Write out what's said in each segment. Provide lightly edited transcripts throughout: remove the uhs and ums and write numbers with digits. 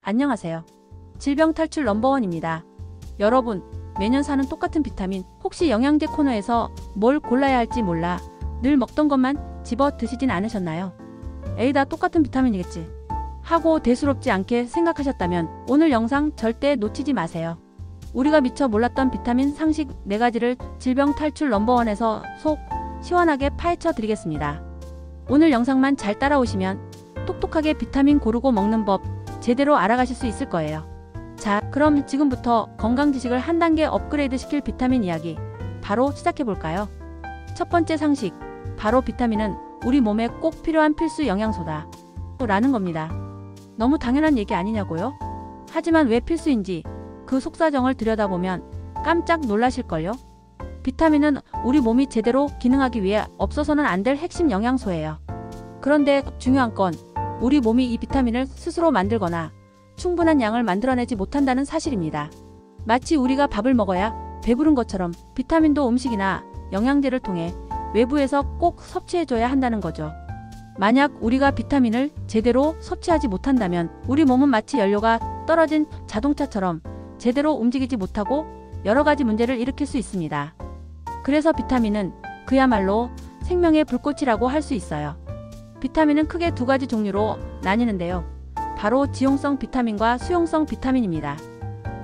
안녕하세요. 질병 탈출 넘버원입니다. 여러분, 매년 사는 똑같은 비타민, 혹시 영양제 코너에서 뭘 골라야 할지 몰라 늘 먹던 것만 집어 드시진 않으셨나요? 에이, 다 똑같은 비타민이겠지 하고 대수롭지 않게 생각하셨다면 오늘 영상 절대 놓치지 마세요. 우리가 미처 몰랐던 비타민 상식 4가지를 질병 탈출 넘버원에서 속 시원하게 파헤쳐 드리겠습니다. 오늘 영상만 잘 따라오시면 똑똑하게 비타민 고르고 먹는 법 제대로 알아가실 수 있을 거예요. 자, 그럼 지금부터 건강 지식을 한 단계 업그레이드 시킬 비타민 이야기 바로 시작해 볼까요? 첫 번째 상식, 바로 비타민은 우리 몸에 꼭 필요한 필수 영양소다 라는 겁니다. 너무 당연한 얘기 아니냐고요? 하지만 왜 필수인지 그 속사정을 들여다보면 깜짝 놀라실걸요? 비타민은 우리 몸이 제대로 기능하기 위해 없어서는 안 될 핵심 영양소예요. 그런데 중요한 건 우리 몸이 이 비타민을 스스로 만들거나 충분한 양을 만들어내지 못한다는 사실입니다. 마치 우리가 밥을 먹어야 배부른 것처럼 비타민도 음식이나 영양제를 통해 외부에서 꼭 섭취해줘야 한다는 거죠. 만약 우리가 비타민을 제대로 섭취하지 못한다면 우리 몸은 마치 연료가 떨어진 자동차처럼 제대로 움직이지 못하고 여러 가지 문제를 일으킬 수 있습니다. 그래서 비타민은 그야말로 생명의 불꽃이라고 할 수 있어요. 비타민은 크게 2가지 종류로 나뉘는데요. 바로 지용성 비타민과 수용성 비타민입니다.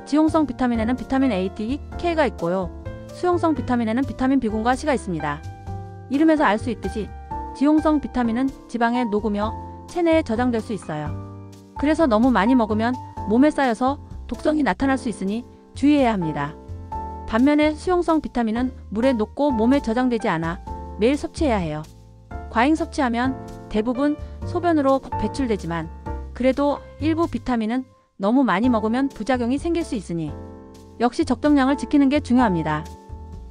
지용성 비타민에는 비타민 A, D, K가 있고요. 수용성 비타민에는 비타민 B군과 C가 있습니다. 이름에서 알 수 있듯이 지용성 비타민은 지방에 녹으며 체내에 저장될 수 있어요. 그래서 너무 많이 먹으면 몸에 쌓여서 독성이 나타날 수 있으니 주의해야 합니다. 반면에 수용성 비타민은 물에 녹고 몸에 저장되지 않아 매일 섭취해야 해요. 과잉 섭취하면 대부분 소변으로 배출되지만 그래도 일부 비타민은 너무 많이 먹으면 부작용이 생길 수 있으니 역시 적정량을 지키는 게 중요합니다.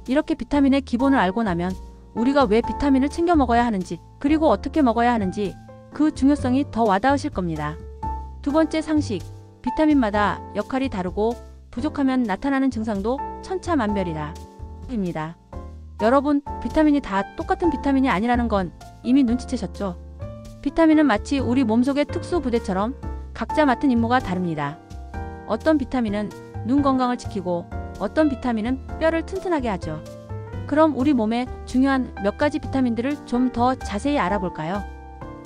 이렇게 비타민의 기본을 알고 나면 우리가 왜 비타민을 챙겨 먹어야 하는지, 그리고 어떻게 먹어야 하는지 그 중요성이 더 와닿으실 겁니다. 두 번째 상식, 비타민마다 역할이 다르고 부족하면 나타나는 증상도 천차만별이다 입니다. 여러분, 비타민이 다 똑같은 비타민이 아니라는 건 이미 눈치채셨죠? 비타민은 마치 우리 몸속의 특수 부대처럼 각자 맡은 임무가 다릅니다. 어떤 비타민은 눈 건강을 지키고 어떤 비타민은 뼈를 튼튼하게 하죠. 그럼 우리 몸에 중요한 몇 가지 비타민들을 좀 더 자세히 알아볼까요?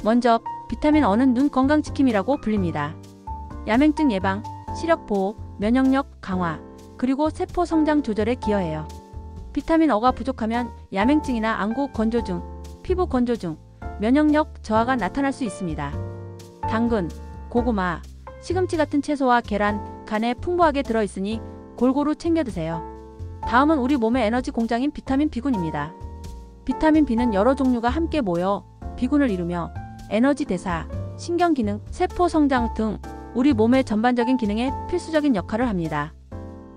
먼저 비타민 어는 눈 건강 지킴이라고 불립니다. 야맹증 예방, 시력 보호, 면역력 강화, 그리고 세포 성장 조절에 기여해요. 비타민 어가 부족하면 야맹증이나 안구 건조증, 피부 건조증, 면역력 저하가 나타날 수 있습니다. 당근, 고구마, 시금치 같은 채소와 계란, 간에 풍부하게 들어있으니 골고루 챙겨 드세요. 다음은 우리 몸의 에너지 공장인 비타민 B군입니다. 비타민 B는 여러 종류가 함께 모여 B군을 이루며 에너지 대사, 신경 기능, 세포 성장 등 우리 몸의 전반적인 기능에 필수적인 역할을 합니다.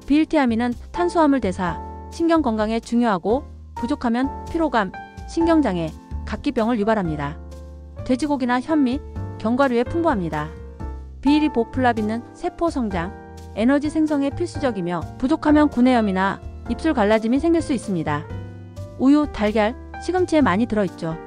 비일티아민은 탄수화물 대사, 신경 건강에 중요하고 부족하면 피로감, 신경장애, 각기병을 유발합니다. 돼지고기나 현미, 견과류에 풍부합니다. 비리보플라빈은 세포 성장, 에너지 생성에 필수적이며 부족하면 구내염이나 입술 갈라짐이 생길 수 있습니다. 우유, 달걀, 시금치에 많이 들어있죠.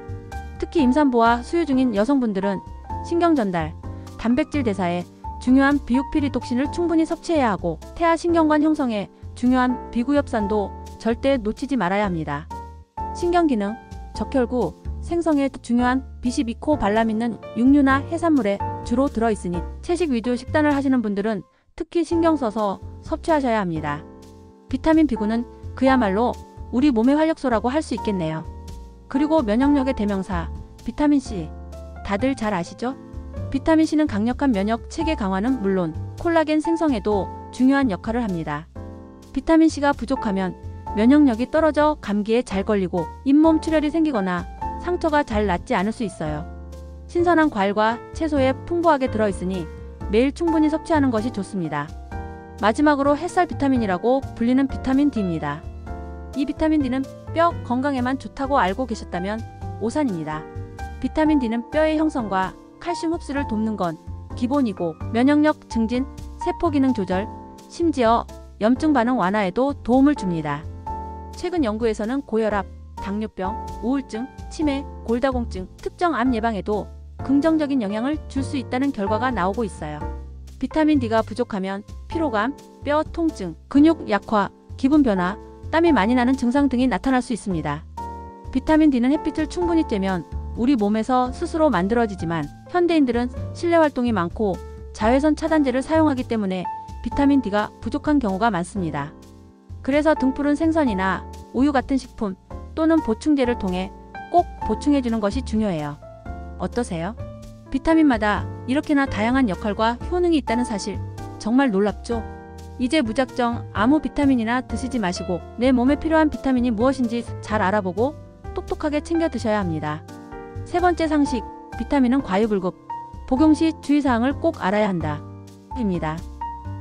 특히 임산부와 수유 중인 여성분들은 신경 전달, 단백질 대사에 중요한 비육피리독신을 충분히 섭취해야 하고 태아 신경관 형성에 중요한 비구엽산도 절대 놓치지 말아야 합니다. 신경기능, 적혈구, 생성에 중요한 B12코 발람 있는 육류나 해산물에 주로 들어있으니 채식 위주 식단을 하시는 분들은 특히 신경 써서 섭취하셔야 합니다. 비타민 B군은 그야말로 우리 몸의 활력소라고 할 수 있겠네요. 그리고 면역력의 대명사, 비타민 C. 다들 잘 아시죠? 비타민 C는 강력한 면역 체계 강화는 물론 콜라겐 생성에도 중요한 역할을 합니다. 비타민 C가 부족하면 면역력이 떨어져 감기에 잘 걸리고 잇몸 출혈이 생기거나 상처가 잘 낫지 않을 수 있어요. 신선한 과일과 채소에 풍부하게 들어있으니 매일 충분히 섭취하는 것이 좋습니다. 마지막으로 햇살 비타민이라고 불리는 비타민 D입니다. 이 비타민 D는 뼈 건강에만 좋다고 알고 계셨다면 오산입니다. 비타민 D는 뼈의 형성과 칼슘 흡수를 돕는 건 기본이고 면역력 증진, 세포 기능 조절, 심지어 염증 반응 완화에도 도움을 줍니다. 최근 연구에서는 고혈압, 당뇨병, 우울증, 치매, 골다공증, 특정 암 예방에도 긍정적인 영향을 줄 수 있다는 결과가 나오고 있어요. 비타민 D가 부족하면 피로감, 뼈 통증, 근육 약화, 기분 변화, 땀이 많이 나는 증상 등이 나타날 수 있습니다. 비타민 D는 햇빛을 충분히 쬐면 우리 몸에서 스스로 만들어지지만 현대인들은 실내 활동이 많고 자외선 차단제를 사용하기 때문에 비타민 D가 부족한 경우가 많습니다. 그래서 등푸른 생선이나 우유 같은 식품 또는 보충제를 통해 꼭 보충해주는 것이 중요해요. 어떠세요? 비타민마다 이렇게나 다양한 역할과 효능이 있다는 사실 정말 놀랍죠? 이제 무작정 아무 비타민이나 드시지 마시고 내 몸에 필요한 비타민이 무엇인지 잘 알아보고 똑똑하게 챙겨 드셔야 합니다. 세 번째 상식, 비타민은 과유불급. 복용 시 주의사항을 꼭 알아야 한다. 입니다.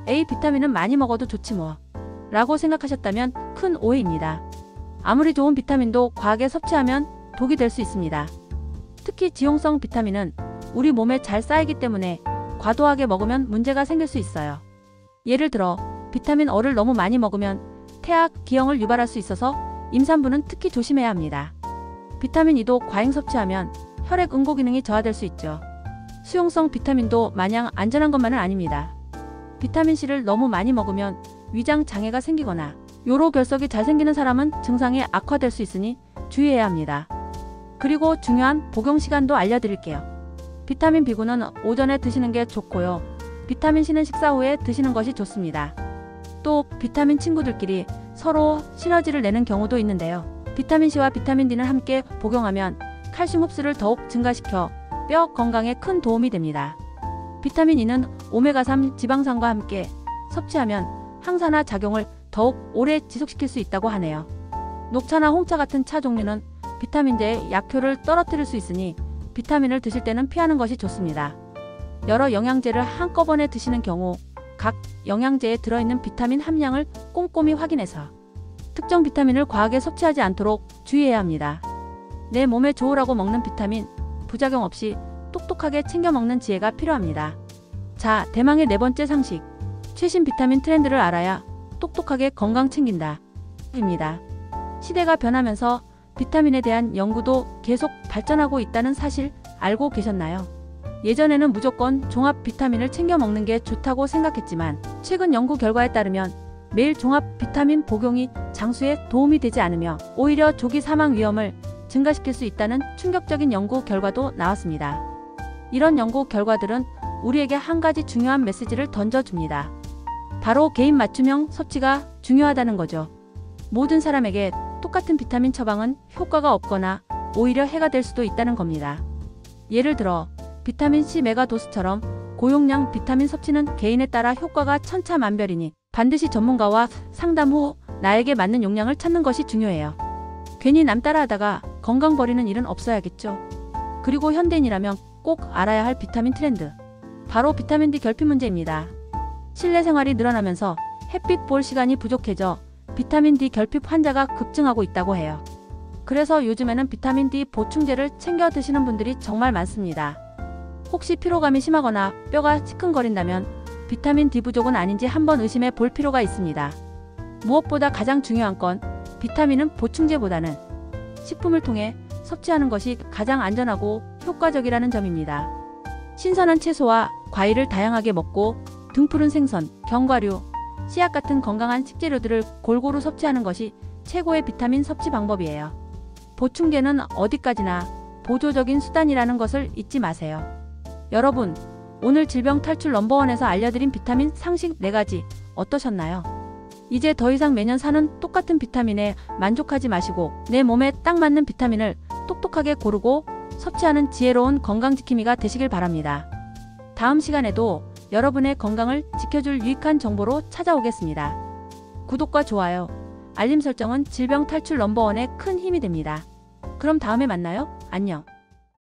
A 비타민은 많이 먹어도 좋지 뭐 라고 생각하셨다면 큰 오해입니다. 아무리 좋은 비타민도 과하게 섭취하면 독이 될 수 있습니다. 특히 지용성 비타민은 우리 몸에 잘 쌓이기 때문에 과도하게 먹으면 문제가 생길 수 있어요. 예를 들어 비타민 어를 너무 많이 먹으면 태악, 기형을 유발할 수 있어서 임산부는 특히 조심해야 합니다. 비타민 E도 과잉 섭취하면 혈액 응고 기능이 저하될 수 있죠. 수용성 비타민도 마냥 안전한 것만은 아닙니다. 비타민 C를 너무 많이 먹으면 위장 장애가 생기거나 요로 결석이 잘 생기는 사람은 증상이 악화될 수 있으니 주의해야 합니다. 그리고 중요한 복용 시간도 알려드릴게요. 비타민 B군은 오전에 드시는 게 좋고요. 비타민 C는 식사 후에 드시는 것이 좋습니다. 또 비타민 친구들끼리 서로 시너지를 내는 경우도 있는데요. 비타민 C와 비타민 D는 함께 복용하면 칼슘 흡수를 더욱 증가시켜 뼈 건강에 큰 도움이 됩니다. 비타민 E는 오메가3 지방산과 함께 섭취하면 항산화 작용을 더욱 오래 지속시킬 수 있다고 하네요. 녹차나 홍차 같은 차 종류는 비타민제의 약효를 떨어뜨릴 수 있으니 비타민을 드실 때는 피하는 것이 좋습니다. 여러 영양제를 한꺼번에 드시는 경우 각 영양제에 들어있는 비타민 함량을 꼼꼼히 확인해서 특정 비타민을 과하게 섭취하지 않도록 주의해야 합니다. 내 몸에 좋으라고 먹는 비타민, 부작용 없이 똑똑하게 챙겨 먹는 지혜가 필요합니다. 자, 대망의 네 번째 상식. 최신 비타민 트렌드를 알아야 똑똑하게 건강 챙긴다. 입니다. 시대가 변하면서 비타민에 대한 연구도 계속 발전하고 있다는 사실 알고 계셨나요? 예전에는 무조건 종합 비타민을 챙겨 먹는 게 좋다고 생각했지만 최근 연구 결과에 따르면 매일 종합 비타민 복용이 장수에 도움이 되지 않으며 오히려 조기 사망 위험을 증가시킬 수 있다는 충격적인 연구 결과도 나왔습니다. 이런 연구 결과들은 우리에게 한 가지 중요한 메시지를 던져줍니다. 바로 개인 맞춤형 섭취가 중요하다는 거죠. 모든 사람에게 똑같은 비타민 처방은 효과가 없거나 오히려 해가 될 수도 있다는 겁니다. 예를 들어 비타민 C 메가도스처럼 고용량 비타민 섭취는 개인에 따라 효과가 천차만별이니 반드시 전문가와 상담 후 나에게 맞는 용량을 찾는 것이 중요해요. 괜히 남 따라하다가 건강 버리는 일은 없어야겠죠. 그리고 현대인이라면 꼭 알아야 할 비타민 트렌드. 바로 비타민 D 결핍 문제입니다. 실내 생활이 늘어나면서 햇빛 볼 시간이 부족해져 비타민 D 결핍 환자가 급증하고 있다고 해요. 그래서 요즘에는 비타민 D 보충제를 챙겨 드시는 분들이 정말 많습니다. 혹시 피로감이 심하거나 뼈가 시큰거린다면 비타민 D 부족은 아닌지 한번 의심해 볼 필요가 있습니다. 무엇보다 가장 중요한 건 비타민은 보충제보다는 식품을 통해 섭취하는 것이 가장 안전하고 효과적이라는 점입니다. 신선한 채소와 과일을 다양하게 먹고 등푸른 생선, 견과류, 씨앗 같은 건강한 식재료들을 골고루 섭취하는 것이 최고의 비타민 섭취 방법이에요. 보충제는 어디까지나 보조적인 수단이라는 것을 잊지 마세요. 여러분, 오늘 질병 탈출 넘버원에서 알려드린 비타민 상식 4가지 어떠셨나요? 이제 더 이상 매년 사는 똑같은 비타민에 만족하지 마시고 내 몸에 딱 맞는 비타민을 똑똑하게 고르고 섭취하는 지혜로운 건강지킴이가 되시길 바랍니다. 다음 시간에도 여러분의 건강을 지켜줄 유익한 정보로 찾아오겠습니다. 구독과 좋아요, 알림 설정은 질병 탈출 넘버원의 큰 힘이 됩니다. 그럼 다음에 만나요. 안녕.